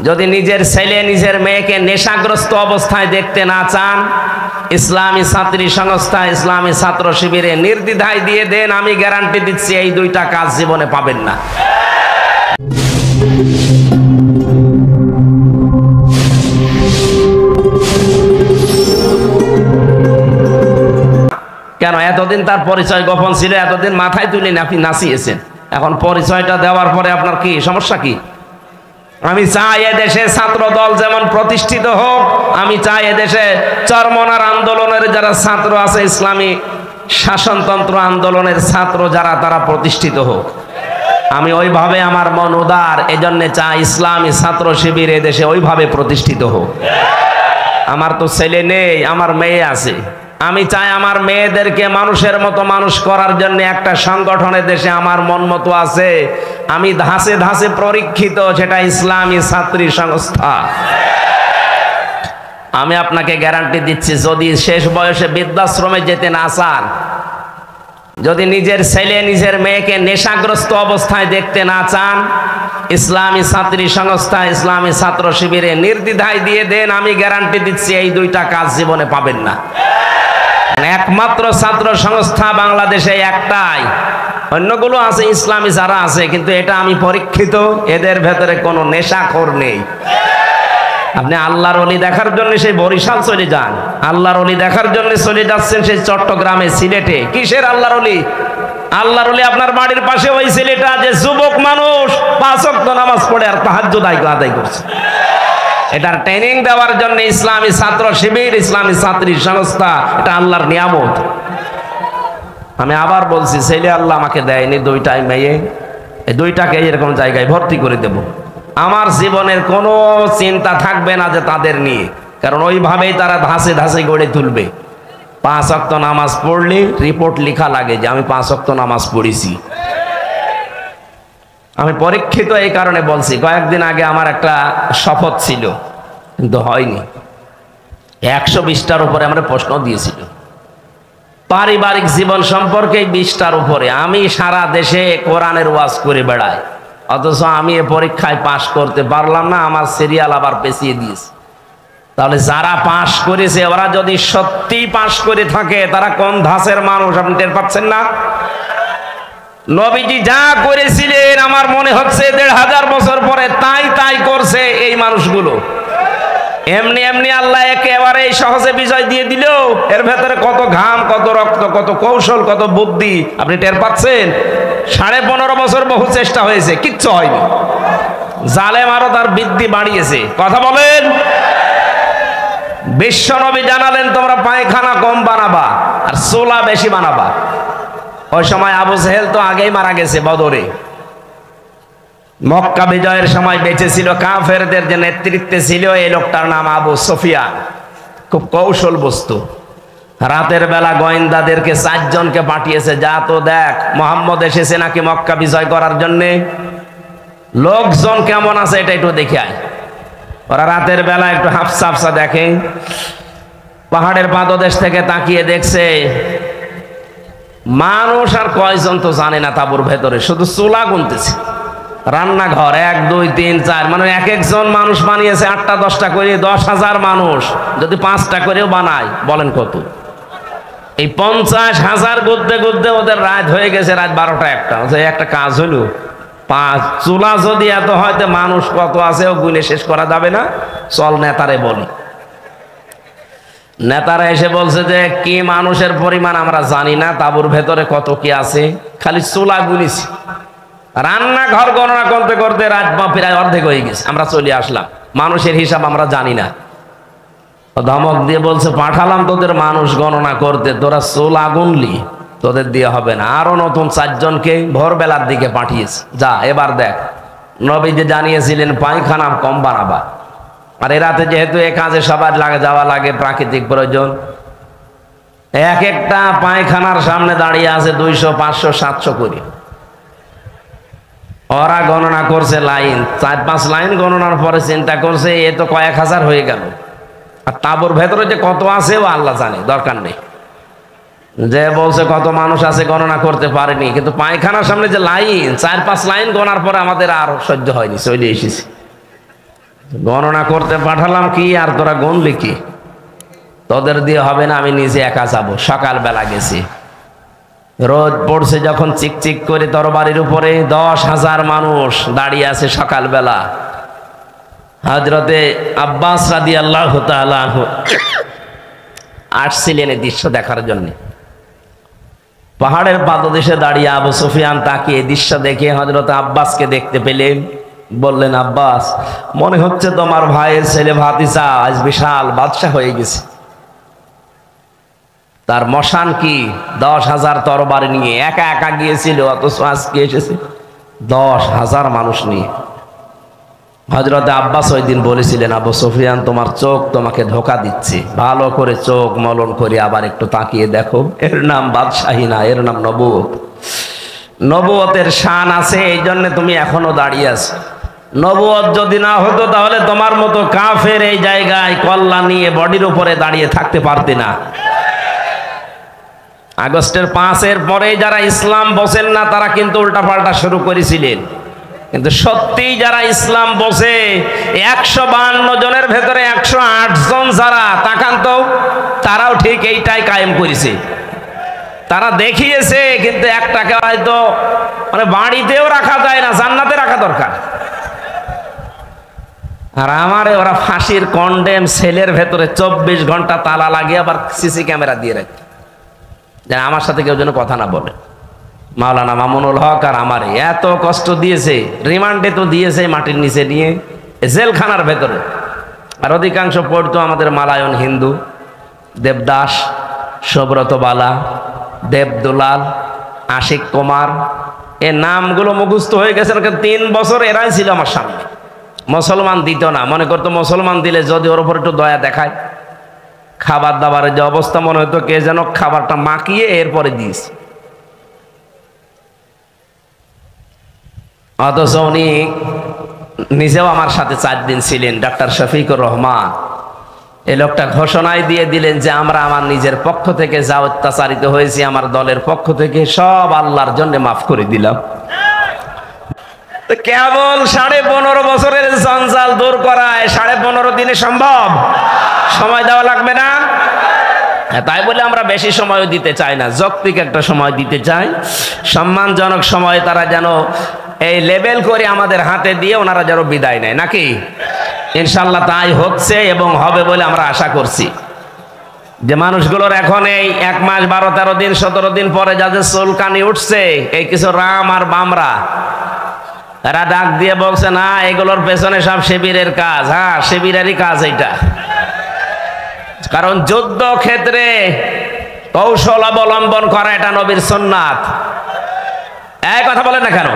যদি নিজের ছেলে নিজের মেয়েকে নেশাগ্রস্ত অবস্থায় দেখতে না চান, ইসলামী ছাত্রী সংস্থা ইসলামী ছাত্র শিবিরে নির্দ্বিধায় দিয়ে দেন, আমি গ্যারান্টি দিচ্ছি এই দুইটা কাজ জীবনে পাবেন না। কেন এতদিন তার পরিচয় গোপন ছিল, এতদিন মাথায় তুলে আপনি নাচিয়েছেন, এখন পরিচয়টা দেওয়ার পরে আপনার কি সমস্যা? কি আমি চাই এদেশে ছাত্র দল যেমন প্রতিষ্ঠিত হোক, আমি চাই এদেশে চরমনার আন্দোলনের যারা ছাত্র আছে, ইসলামী শাসনতন্ত্র আন্দোলনের ছাত্র যারা, তারা প্রতিষ্ঠিত হোক। আমি ওইভাবে আমার মন উদার, এজন্য চাই ইসলামী ছাত্র শিবির এদেশে ওইভাবে প্রতিষ্ঠিত হোক। আমার তো ছেলে নেই, আমার মেয়ে আছে। আমি চাই আমার মেয়েদেরকে মানুষের মতো মানুষ করার জন্য একটা সংগঠনে দেশে আমার মন মতো আছে, আমি ধাসে ধাসে পরীক্ষিত, সেটা ইসলামী ছাত্রী সংস্থা। আমি আপনাকে গ্যারান্টি দিচ্ছি, যদি শেষ বয়সে বৃদ্ধাশ্রমে যেতে না চান, যদি নিজের ছেলে নিজের মেয়েকে নেশাগ্রস্ত অবস্থায় দেখতে না চান, ইসলামী ছাত্রী সংস্থা ইসলামী ছাত্র শিবিরে নির্দ্বিধায় দিয়ে দেন, আমি গ্যারান্টি দিচ্ছি এই দুইটা কাজ জীবনে পাবেন না। একমাত্র ছাত্র সংস্থা বাংলাদেশে একটাই, অন্যগুলো আছে ইসলামী যারা আছে, কিন্তু এটা আমি পরীক্ষিত, এদের ভেতরে কোনো নেশাখোর নেই। আপনি আল্লাহর ওলি দেখার জন্য সেই বরিশাল চলে যান, আল্লাহর ওলি দেখার জন্য চলে যাচ্ছেন সেই চট্টগ্রামে, সিলেটে। কিসের আল্লাহর ওলি? আল্লাহর ওলি আপনার বাড়ির পাশে ওই ছেলেটা যে যুবক মানুষ 5 ওয়াক্ত নামাজ পড়ে আর তাহাজ্জুদ আদায় করছে। এটার ট্রেনিং দেওয়ার জন্য ইসলামী ছাত্র শিবির ইসলামী ছাত্রী সংস্থা, এটা আল্লাহর নিয়ামত। আমি আবার বলছি, ছেলে আল্লাহ আমাকে দেয়নি, দুইটাই মেয়ে, এই দুইটাকে এরকম জায়গায় ভর্তি করে দেব। আমার জীবনের কোনো চিন্তা থাকবে না যে তাদের নিয়ে, কারণ ওইভাবেই তারা ধাসে ধাসে গড়ে তুলবে। 5 ওয়াক্ত নামাজ পড়লে রিপোর্ট লেখা লাগে যে আমি 5 ওয়াক্ত নামাজ পড়েছি। আমি পরীক্ষিত এই কারণে বলছি, কয়েকদিন আগে আমার একটা শপথ ছিল, কিন্তু হয়নি। 120টার উপরে আমরা প্রশ্ন দিয়েছিল, পারিবারিক জীবন সম্পর্কে 20টার উপরে। আমি সারা দেশে কোরআনের ওয়াজ করে বেড়াই, অথচ আমি এ পরীক্ষায় পাশ করতে পারলাম না, আমার সিরিয়াল আবার পেছিয়ে দিয়েছে। তাহলে যারা পাশ করেছে ওরা যদি সত্যি পাশ করে থাকে, তারা কোন ধাঁচের মানুষ আপনি টের পাচ্ছেন না? নবীজি যা করেছিলেন আমার মনে হচ্ছে 1500 বছর পরে তাই করছে এই মানুষগুলো। এমনি এমনি আল্লাহ একেবারে সহজে বিজয় দিয়ে দিল। এর ভেতরে কত ঘাম, কত রক্ত, কত কৌশল, কত বুদ্ধি আপনি টের পাচ্ছেন? 15.5 বছর বহু চেষ্টা হয়েছে, কিচ্ছু হয়নি। জালেম আরো তার বৃদ্ধি বাড়িয়েছে। কথা বলেন। বিশ্ব নবী জানালেন তোমরা পায়খানা কম বানাবা আর চুলা বেশি বানাবা। ওই সময় আবু জেহেল তো আগেই মারা গেছে বদরে। মক্কা বিজয়ের সময় বেঁচে ছিল, কাফেরদের যে নেতৃত্বে ছিল এই লোকটার নাম আবু সুফিয়ান। খুব কৌশল বস্তু। রাতের বেলা গোয়েন্দাদেরকে 4 জনকে পাঠিয়েছে, যা তো দেখ মোহাম্মদ এসেছে নাকি মক্কা বিজয় করার জন্যে, লোকজন কেমন আছে এটা একটু দেখে আয়। ওরা রাতের বেলা একটু হাফসা হাফসা দেখে, পাহাড়ের পাদদেশ থেকে তাকিয়ে দেখছে মানুষ আর কয়জন তো জানে না, তাঁবুর ভেতরে শুধু চুলা গুনতেছে। রান্নাঘর 1 2 3 4, মানে এক একজন মানুষ বানিয়েছে 8টা 10টা করে। 10,000 মানুষ যদি 5টা করেও বানায়, বলেন কত? এই 50,000 গুনতে গুনতে ওদের রাত হয়ে গেছে, রাত 12টা 1টা। একটা কাজ হলো, 5 চুলা যদি এত হয়তো মানুষ কত আছে ও গুনে শেষ করা যাবে না, চল নেতারে বলি। নেতারা এসে বলছে যে কি মানুষের পরিমাণ আমরা জানি না, তাঁবুর ভেতরে কত কি আছে, খালি চুলা গুনিছি। রান্নাঘর গণনা করতে করতে রাত প্রায় অর্ধেক হয়ে গেছে, আমরা চলে আসলাম। মানুষের হিসাব আমরা জানি না। ধমক দিয়ে বলছে পাঠালাম তোদের মানুষ গণনা করতে, তোরা চুলা গুনলি, তোদের দিয়ে হবে না। আরো নতুন 4 জনকে ভোরবেলার দিকে পাঠিয়েছে, যা এবার দেখ। নবী যে জানিয়েছিলেন পায়খানা কম বানাবা, আর এ রাতে যেহেতু এ কাজে সবার যাওয়া লাগে, প্রাকৃতিক প্রয়োজন, এক একটা পায়খানার সামনে দাঁড়িয়ে আছে 200 500 700 করে। ওরা গণনা করছে লাইন, 4-5 লাইন গণনার পরে চিন্তা করছে এ তো কয়েক হাজার হয়ে গেল, আর তাঁবুর ভেতরে যে কত আছে ও আল্লাহ জানে, দরকার নেই। যে বলছে কত মানুষ আছে গণনা করতে পারেনি, কিন্তু পায়খানার সামনে যে লাইন, 4-5 লাইন গণার পরে আমাদের আর সহ্য হয়নি, চলে এসেছি। গণনা করতে পাঠালাম কি আর তোরা গুনলি কি? তোদের দিয়ে হবে না, আমি নিজে একা যাব। সকালবেলা গেছি, রোদ পড়ছে যখন চিকচিক করে তরবারির উপরে 10,000 মানুষ দাঁড়িয়ে আছে সকালবেলা। হযরতে আব্বাস রাদিয়াল্লাহু তাআলা আনহু আসছিলেন এই দৃশ্য দেখার জন্য। পাহাড়ের পাদদেশে দাঁড়িয়ে আবু সুফিয়ান তাকিয়ে দৃশ্য দেখে হযরত আব্বাসকে দেখতে পেলেন। বললেন, আব্বাস, মনে হচ্ছে তোমার ভাইয়ের ছেলে ভাতিজা আজ বিশাল বাদশা হয়ে গেছে। তার মশান কি 10,000 তরবারি নিয়ে একা একা গিয়েছিল, অথচ আজকে এসেছে 10,000 মানুষ নিয়ে। হযরত আব্বাস ওই দিন বলেছিলেন, আবু সুফিয়ান তোমার চোখ তোমাকে ধোঁকা দিচ্ছে, ভালো করে চোখ মলন করে আবার একটু তাকিয়ে দেখো, এর নাম বাদশাহী না, এর নাম নবুয়ত। নবুয়তের শান আছে, এই জন্য তুমি এখনো দাঁড়িয়ে আছো। নবুয়ত যদি না হতো তাহলে তোমার মতো কাফের এই জায়গায় কল্লা নিয়ে বডির উপরে দাঁড়িয়ে থাকতে পারতে না। আগস্টের 5-এর পরে যারা ইসলাম বসেন না তারা কিন্তু উল্টাপাল্টা শুরু করেছিলেন, কিন্তু সত্যি যারা ইসলাম বসে 152 জনের ভেতরে 108 জন যারা তাকান তো, তারাও ঠিক এইটাই কায়েম করেছে। তারা দেখিয়েছে, কিন্তু একটাকে হয়তো মানে বাড়িতেও রাখা যায় না, জান্নাতে রাখা দরকার। আর আমারে ওরা ফাঁসির কন্ডেম সেলের ভেতরে 24 ঘন্টা তালা লাগিয়ে আবার সিসি ক্যামেরা দিয়ে রাখে, যেন আমার সাথে কেউ যেন কথা না বলে। মাওলানা মামুনুল হক আর আমারে এত কষ্ট দিয়েছে, রিমান্ডে তো দিয়েছে মাটির নিচে নিয়ে জেলখানার ভেতরে। আর অধিকাংশ পড়তো আমাদের মালায়ন হিন্দু, দেবদাস, সুব্রত বালা, দেবদুলাল, আশিক কুমার, এ নামগুলো মুখস্থ হয়ে গেছে। 3 বছর এরাই ছিল আমার সামনে। মুসলমান দিত না, মনে করতো মুসলমান দিলে যদি ওর উপর একটু দয়া দেখায়। খাবার দাবারের যে অবস্থা, মনে হতো কে যেন খাবারটা মাখিয়ে এরপরে দিয়েছে। অথচ উনি নিজেও আমার সাথে 4 দিন ছিলেন। ডাক্তার শফিকুর রহমান এই লোকটা ঘোষণাই দিয়ে দিলেন যে আমরা আমার নিজের পক্ষ থেকে যা অত্যাচারিত হয়েছি, আমার দলের পক্ষ থেকে সব আল্লাহর জন্য মাফ করে দিলাম। কেবল 15.5 বছরের জঞ্জাল দূর করায় 15.5 দিনে সম্ভব? সময় দেওয়া লাগবে না? তাই বলে আমরা বেশি সময় দিতে চাই না, যৌক্তিক একটা সময় দিতে চাই, সম্মানজনক সময়। তারা যেন এই লেবেল করে আমাদের হাতে দিয়ে ওনারা যেন বিদায় নেয়, নাকি? ইনশাল্লাহ তাই হচ্ছে এবং হবে বলে আমরা আশা করছি। যে মানুষগুলোর এখন এই 1 মাস 12-13 দিন 17 দিন পরে যাদের চুলকানি উঠছে, এই কিছু রাম আর বামরা, এরা ডাক দিয়ে বলছে, না এগুলোর পেছনে সব শিবিরের কাজ। হ্যাঁ, শিবিরেরই কাজ এইটা। কারণ যুদ্ধ ক্ষেত্রে কৌশল অবলম্বন করা এটা নবীর সুন্নাত। এই কথা বলেন না কেন?